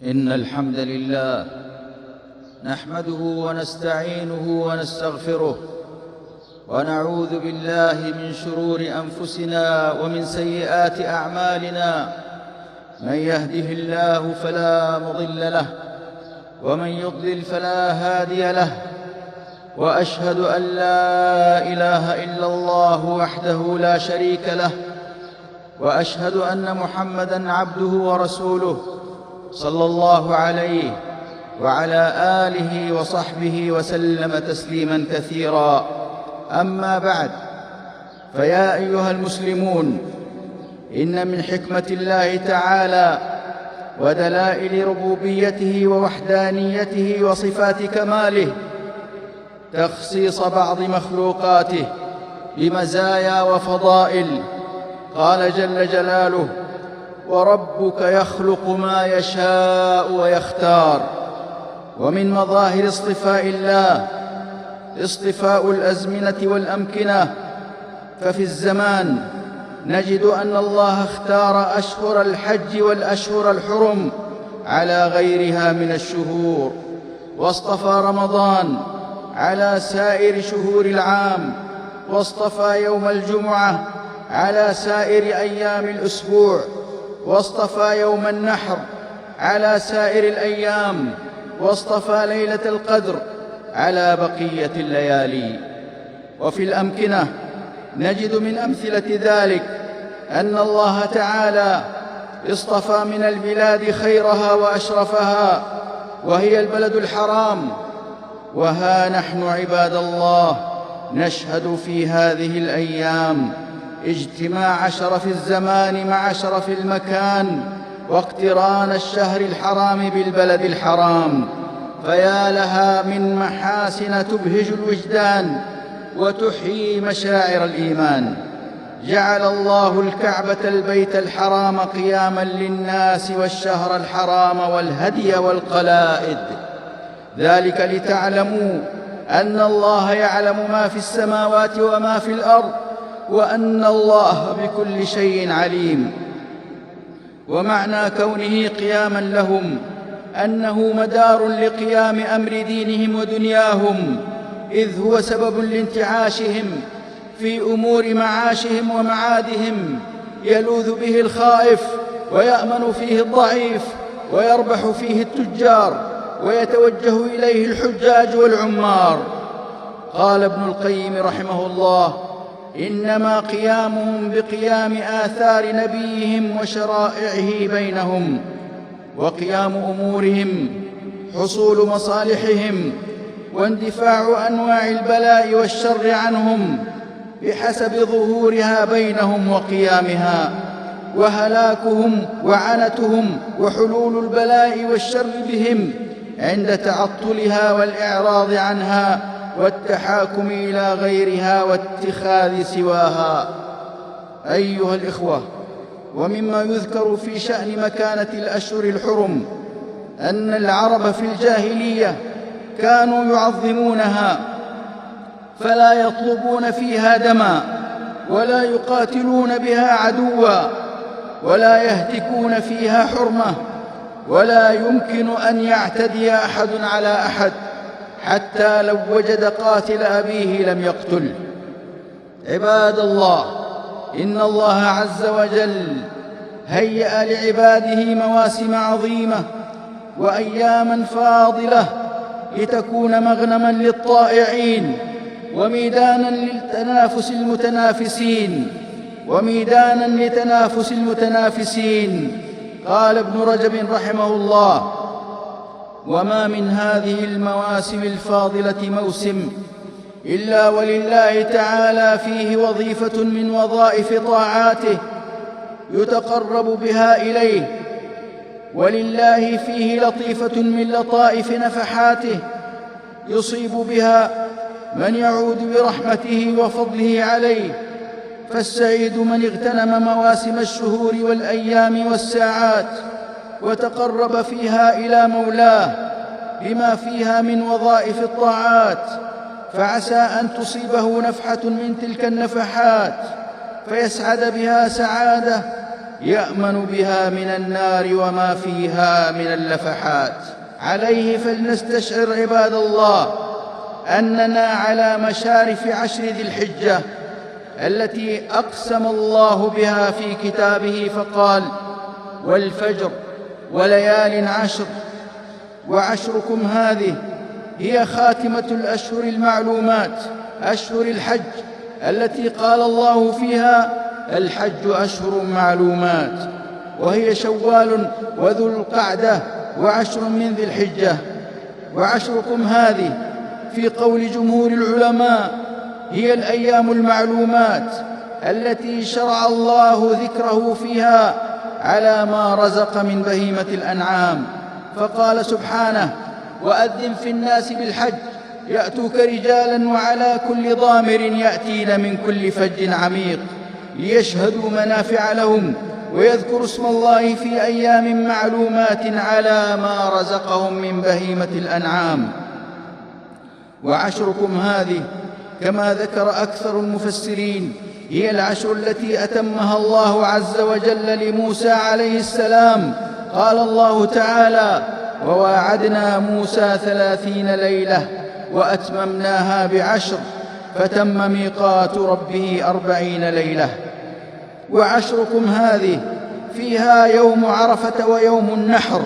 إن الحمد لله نحمده ونستعينه ونستغفره، ونعوذ بالله من شرور أنفسنا ومن سيئات أعمالنا. من يهده الله فلا مضل له، ومن يضلل فلا هادي له. وأشهد أن لا إله إلا الله وحده لا شريك له، وأشهد أن محمدًا عبده ورسوله صلى الله عليه وعلى آله وصحبه وسلم تسليماً كثيراً. أما بعد، فيا أيها المسلمون، إن من حكمة الله تعالى ودلائل ربوبيته ووحدانيته وصفات كماله تخصيص بعض مخلوقاته بمزايا وفضائل. قال جل جلاله: وربك يخلق ما يشاء ويختار. ومن مظاهر اصطفاء الله اصطفاء الأزمنة والأمكنة، ففي الزمان نجد أن الله اختار أشهر الحج والأشهر الحرم على غيرها من الشهور، واصطفى رمضان على سائر شهور العام، واصطفى يوم الجمعة على سائر أيام الأسبوع، واصطفى يوم النحر على سائر الأيام، واصطفى ليلة القدر على بقية الليالي. وفي الأمكنة نجد من أمثلة ذلك أن الله تعالى اصطفى من البلاد خيرها وأشرفها، وهي البلد الحرام. وها نحن عباد الله نشهد في هذه الأيام اجتماع شرف الزمان مع شرف المكان، واقتران الشهر الحرام بالبلد الحرام. فيا لها من محاسن تبهج الوجدان وتحيي مشاعر الإيمان. جعل الله الكعبة البيت الحرام قياماً للناس، والشهر الحرام والهدي والقلائد، ذلك لتعلموا أن الله يعلم ما في السماوات وما في الأرض، وأن الله بكل شيء عليم. ومعنى كونه قياماً لهم أنه مدار لقيام أمر دينهم ودنياهم، إذ هو سبب لانتعاشهم في أمور معاشهم ومعادهم، يلوذ به الخائف ويأمن فيه الضعيف، ويربح فيه التجار، ويتوجه إليه الحجاج والعمار. قال ابن القيم رحمه الله: إنما قيامهم بقيام آثار نبيهم وشرائعه بينهم، وقيام أمورهم حصول مصالحهم، واندفاع أنواع البلاء والشر عنهم بحسب ظهورها بينهم وقيامها، وهلاكهم وعنتهم وحلول البلاء والشر بهم عند تعطلها والإعراض عنها والتحاكم إلى غيرها واتخاذ سواها. أيها الإخوة، ومما يذكر في شأن مكانة الأشهر الحرم أن العرب في الجاهلية كانوا يعظمونها، فلا يطلبون فيها دما، ولا يقاتلون بها عدوا، ولا يهتكون فيها حرمة، ولا يمكن أن يعتدي أحد على أحد، حتى لو وجد قاتل أبيه لم يقتل. عباد الله، إن الله عز وجل هيأ لعباده مواسم عظيمة وأياماً فاضلة لتكون مغنماً للطائعين، وميداناً لتنافس المتنافسين. قال ابن رجب رحمه الله: وما من هذه المواسم الفاضلة موسم إلا ولله تعالى فيه وظيفة من وظائف طاعاته يتقرب بها إليه، ولله فيه لطيفة من لطائف نفحاته يصيب بها من يعود برحمته وفضله عليه. فالسعيد من اغتنم مواسم الشهور والأيام والساعات وتقرب فيها إلى مولاه بما فيها من وظائف الطاعات، فعسى أن تصيبه نفحة من تلك النفحات فيسعد بها سعادة يأمن بها من النار وما فيها من اللفحات. عليه فلنستشعر عباد الله أننا على مشارف عشر ذي الحجة التي أقسم الله بها في كتابه فقال: والفجر وليال عشر. وعشركم هذه هي خاتمة الأشهر المعلومات، أشهر الحج، التي قال الله فيها: الحج أشهر معلومات، وهي شوال وذو القعدة وعشر من ذي الحجة. وعشركم هذه في قول جمهور العلماء هي الأيام المعلومات التي شرع الله ذكره فيها على ما رزق من بهيمة الأنعام، فقال سبحانه: وأذن في الناس بالحج يأتوك رجالا وعلى كل ضامر يأتين من كل فج عميق ليشهدوا منافع لهم ويذكروا اسم الله في أيام معلومات على ما رزقهم من بهيمة الأنعام. وعشركم هذه كما ذكر أكثر المفسرين هي العشر التي أتمها الله عز وجل لموسى عليه السلام. قال الله تعالى: وواعدنا موسى 30 ليلة وأتممناها ب10 فتم ميقات ربه 40 ليلة. وعشركم هذه فيها يوم عرفة ويوم النحر.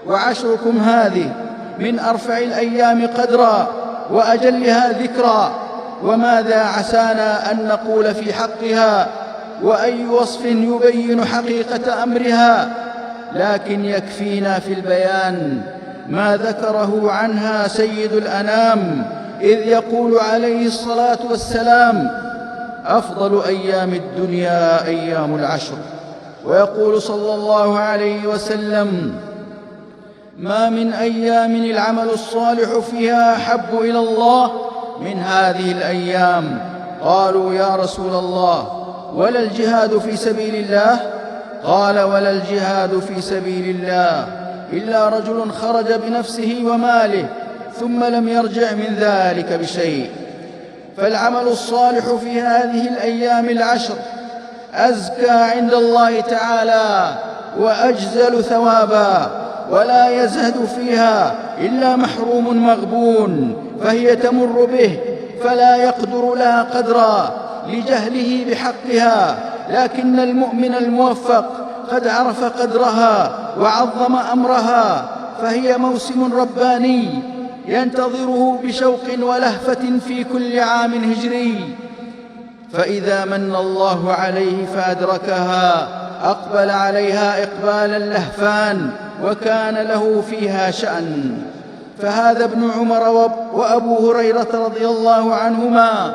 وعشركم هذه من أرفع الأيام قدرا وأجلها ذكرا. وماذا عسانا أن نقول في حقها، وأي وصف يبين حقيقة أمرها، لكن يكفينا في البيان ما ذكره عنها سيد الأنام، إذ يقول عليه الصلاة والسلام: أفضل أيام الدنيا أيام العشر. ويقول صلى الله عليه وسلم: ما من أيام العمل الصالح فيها أحب إلى الله من هذه الأيام. قالوا: يا رسول الله، ولا الجهاد في سبيل الله؟ قال: ولا الجهاد في سبيل الله إلا رجل خرج بنفسه وماله ثم لم يرجع من ذلك بشيء. فالعمل الصالح في هذه الأيام العشر أزكى عند الله تعالى وأجزل ثوابا، ولا يزهد فيها إلا محروم مغبون، فهي تمر به فلا يقدر لها قدرا لجهله بحقها. لكن المؤمن الموفق قد عرف قدرها وعظم أمرها، فهي موسم رباني ينتظره بشوق ولهفة في كل عام هجري. فإذا من الله عليه فأدركها أقبل عليها إقبال اللهفان، وكان له فيها شأن. فهذا ابن عمر وأبو هريرة رضي الله عنهما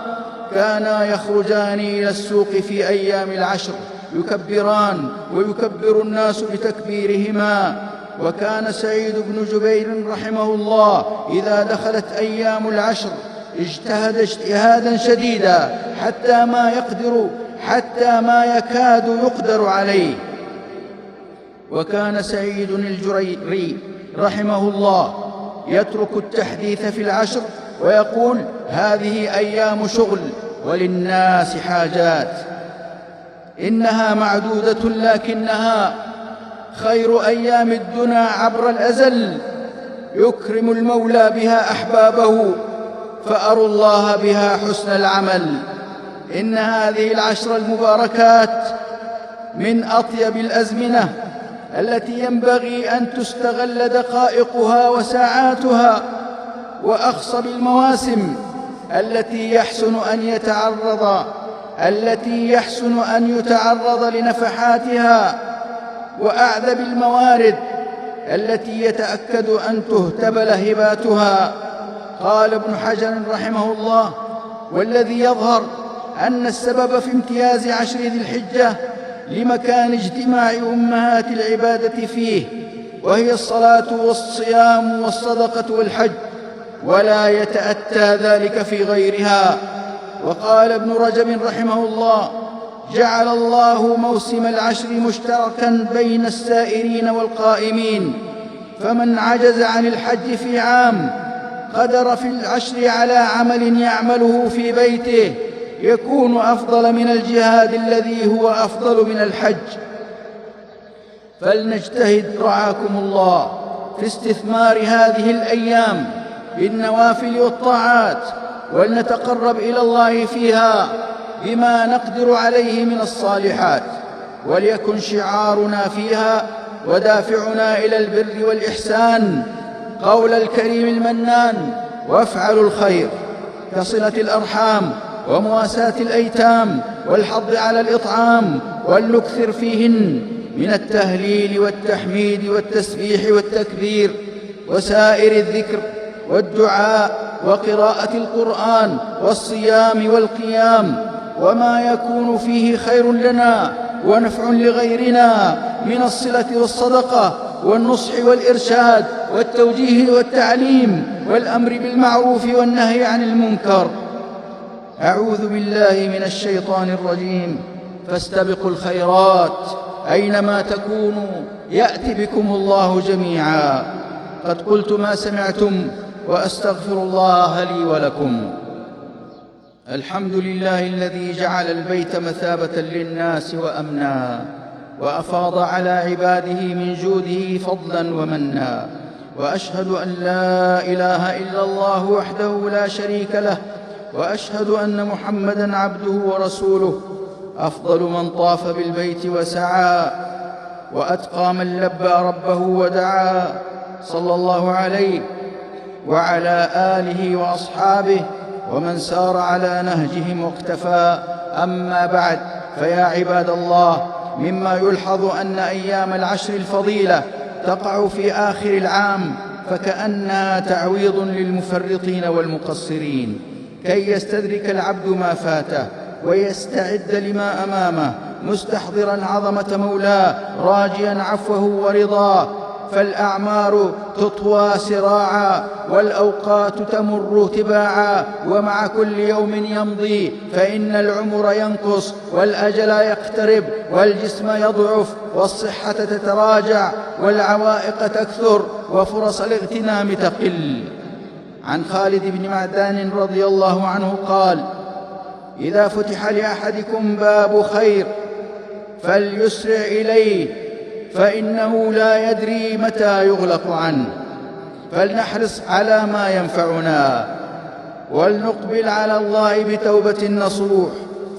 كانا يخرجان إلى السوق في أيام العشر يكبران ويكبر الناس بتكبيرهما. وكان سعيد بن جبير رحمه الله إذا دخلت أيام العشر اجتهد اجتهادا شديدا حتى ما يكاد يقدر عليه. وكان سعيد الجريري رحمه الله يترك التحديث في العشر ويقول: هذه أيام شغل وللناس حاجات، إنها معدودة لكنها خير أيام الدنيا عبر الأزل، يكرم المولى بها أحبابه، فأروا الله بها حسن العمل. إن هذه العشر المباركات من أطيب الأزمنة التي ينبغي أن تستغل دقائقها وساعاتها، وأخصب المواسم التي يحسن أن يتعرض لنفحاتها، وأعذب الموارد التي يتأكد أن تهتب لهباتها. قال ابن حجر رحمه الله: والذي يظهر أن السبب في امتياز عشر ذي الحجة لمكان اجتماع أمهات العبادة فيه، وهي الصلاة والصيام والصدقة والحج، ولا يتأتى ذلك في غيرها. وقال ابن رجب رحمه الله: جعل الله موسم العشر مشتركا بين السائرين والقائمين، فمن عجز عن الحج في عام قدر في العشر على عمل يعمله في بيته يكون أفضل من الجهاد الذي هو أفضل من الحج. فلنجتهد رعاكم الله في استثمار هذه الأيام بالنوافل والطاعات، ولنتقرب إلى الله فيها بما نقدر عليه من الصالحات، وليكن شعارنا فيها ودافعنا إلى البر والإحسان قول الكريم المنان: وافعلوا الخير، كصلة الأرحام ومواساة الأيتام والحض على الإطعام، ولنكثر فيهن من التهليل والتحميد والتسبيح والتكبير وسائر الذكر والدعاء وقراءة القرآن والصيام والقيام، وما يكون فيه خير لنا ونفع لغيرنا من الصلة والصدقة والنصح والإرشاد والتوجيه والتعليم والأمر بالمعروف والنهي عن المنكر. أعوذ بالله من الشيطان الرجيم. فاستبقوا الخيرات أينما تكونوا يأتي بكم الله جميعا. قد قلت ما سمعتم وأستغفر الله لي ولكم. الحمد لله الذي جعل البيت مثابة للناس وأمنا، وأفاض على عباده من جوده فضلا ومنا، وأشهد أن لا إله إلا الله وحده لا شريك له، وأشهد أن محمدًا عبده ورسوله، أفضل من طاف بالبيت وسعى، وأتقى من لبى ربه ودعا، صلى الله عليه وعلى آله وأصحابه ومن سار على نهجهم واقتفى. أما بعد، فيا عباد الله، مما يلحظ أن أيام العشر الفضيلة تقع في آخر العام، فكأنها تعويض للمفرطين والمقصرين، كي يستدرك العبد ما فاته ويستعد لما أمامه، مستحضرا عظمة مولاه، راجيا عفوه ورضاه. فالأعمار تطوى سراعا، والأوقات تمر تباعا، ومع كل يوم يمضي فإن العمر ينقص، والأجل يقترب، والجسم يضعف، والصحة تتراجع، والعوائق تكثر، وفرص الاغتنام تقل. عن خالد بن معدان رضي الله عنه قال: إذا فتح لأحدكم باب خير فليسرع إليه، فإنه لا يدري متى يغلق عنه. فلنحرص على ما ينفعنا، ولنقبل على الله بتوبة نصوح،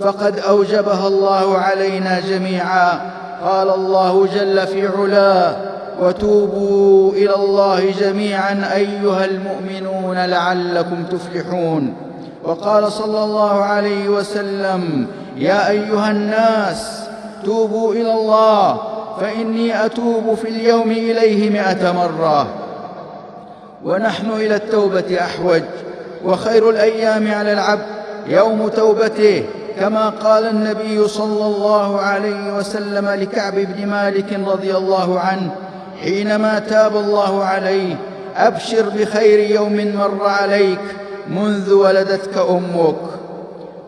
فقد أوجبها الله علينا جميعا. قال الله جل في علاه: وتوبوا إلى الله جميعا أيها المؤمنون لعلكم تفلحون. وقال صلى الله عليه وسلم: يا أيها الناس توبوا إلى الله، فإني أتوب في اليوم إليه 100 مرة. ونحن إلى التوبة أحوج، وخير الأيام على العبد يوم توبته، كما قال النبي صلى الله عليه وسلم لكعب بن مالك رضي الله عنه حينما تاب الله عليه: أبشر بخير يوم مر عليك منذ ولدتك أمك.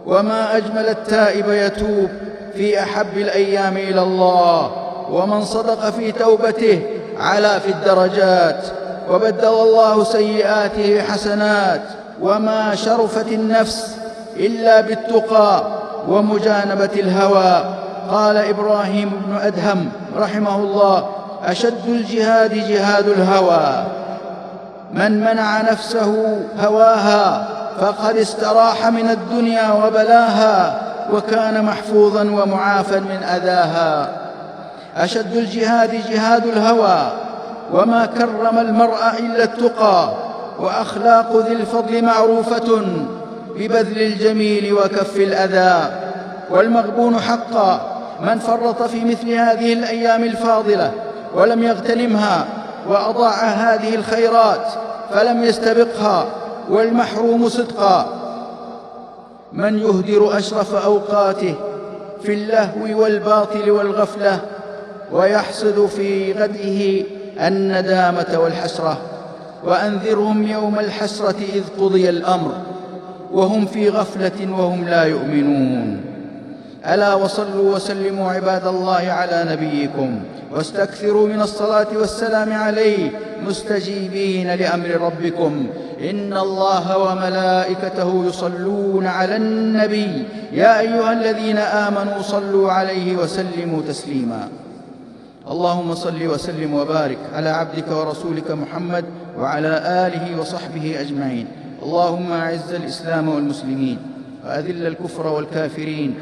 وما أجمل التائب يتوب في أحب الأيام إلى الله، ومن صدق في توبته علا في الدرجات، وبدل الله سيئاته حسنات. وما شرفت النفس إلا بالتقى ومجانبة الهوى. قال إبراهيم بن أدهم رحمه الله: أشد الجهاد جهاد الهوى، من منع نفسه هواها فقد استراح من الدنيا وبلاها، وكان محفوظا ومعافى من أذاها. أشد الجهاد جهاد الهوى، وما كرم المرء إلا التقى، وأخلاق ذي الفضل معروفة ببذل الجميل وكف الأذى. والمغبون حقا من فرط في مثل هذه الأيام الفاضلة ولم يغتنمها، وأضاع هذه الخيرات فلم يستبقها. والمحروم صدقا من يهدر أشرف أوقاته في اللهو والباطل والغفلة، ويحصد في غده الندامة والحسرة. وأنذرهم يوم الحسرة إذ قضي الأمر وهم في غفلة وهم لا يؤمنون. ألا وصلوا وسلموا عباد الله على نبيكم، واستكثروا من الصلاة والسلام عليه، مستجيبين لأمر ربكم. إن الله وملائكته يصلون على النبي، يا أيها الذين آمنوا صلوا عليه وسلموا تسليما. اللهم صل وسلم وبارك على عبدك ورسولك محمد وعلى آله وصحبه أجمعين. اللهم أعز الإسلام والمسلمين وأذل الكفر والكافرين.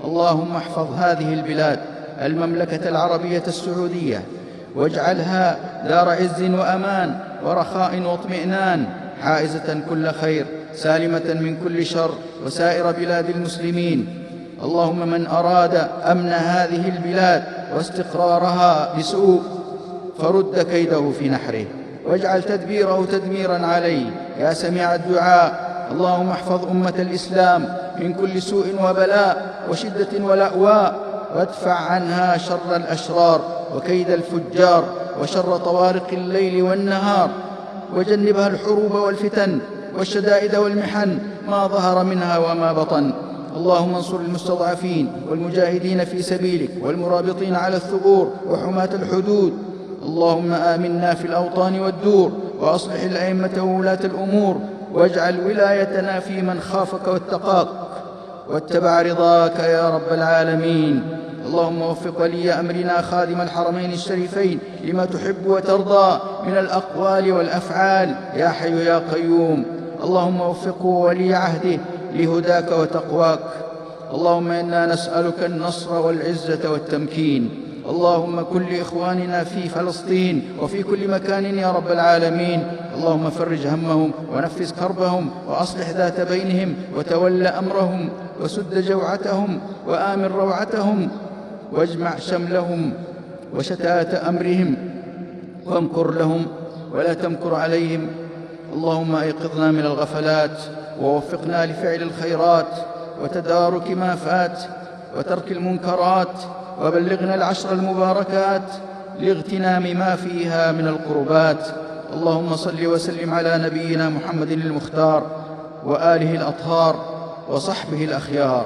اللهم احفظ هذه البلاد المملكة العربية السعودية، واجعلها دار عز وأمان ورخاء واطمئنان، حائزة كل خير، سالمة من كل شر، وسائر بلاد المسلمين. اللهم من أراد أمن هذه البلاد واستقرارها بسوء فرد كيده في نحره، واجعل تدبيره تدميرا عليه يا سميع الدعاء. اللهم احفظ أمة الإسلام من كل سوء وبلاء وشدة ولأواء، وادفع عنها شر الأشرار وكيد الفجار وشر طوارق الليل والنهار، وجنبها الحروب والفتن والشدائد والمحن ما ظهر منها وما بطن. اللهم انصر المستضعفين والمجاهدين في سبيلك والمرابطين على الثغور وحماة الحدود. اللهم آمنا في الأوطان والدور، وأصلح الأئمة وولاة الأمور، واجعل ولايتنا في من خافك واتقاك واتبع رضاك يا رب العالمين. اللهم وفق ولي أمرنا خادم الحرمين الشريفين لما تحب وترضى من الأقوال والأفعال يا حي يا قيوم. اللهم وفقه ولي عهده لهداك وتقواك. اللهم إنا نسألك النصر والعزة والتمكين. اللهم كن لإخواننا في فلسطين وفي كل مكان يا رب العالمين. اللهم فرج همهم ونفس كربهم وأصلح ذات بينهم وتول أمرهم وسد جوعتهم وآمن روعتهم واجمع شملهم وشتات أمرهم، وامكر لهم ولا تمكر عليهم. اللهم أيقظنا من الغفلات ووفقنا لفعل الخيرات وتدارك ما فات وترك المنكرات، وبلغنا العشر المباركات لاغتنام ما فيها من القربات. اللهم صل وسلم على نبينا محمد المختار وآله الأطهار وصحبه الأخيار.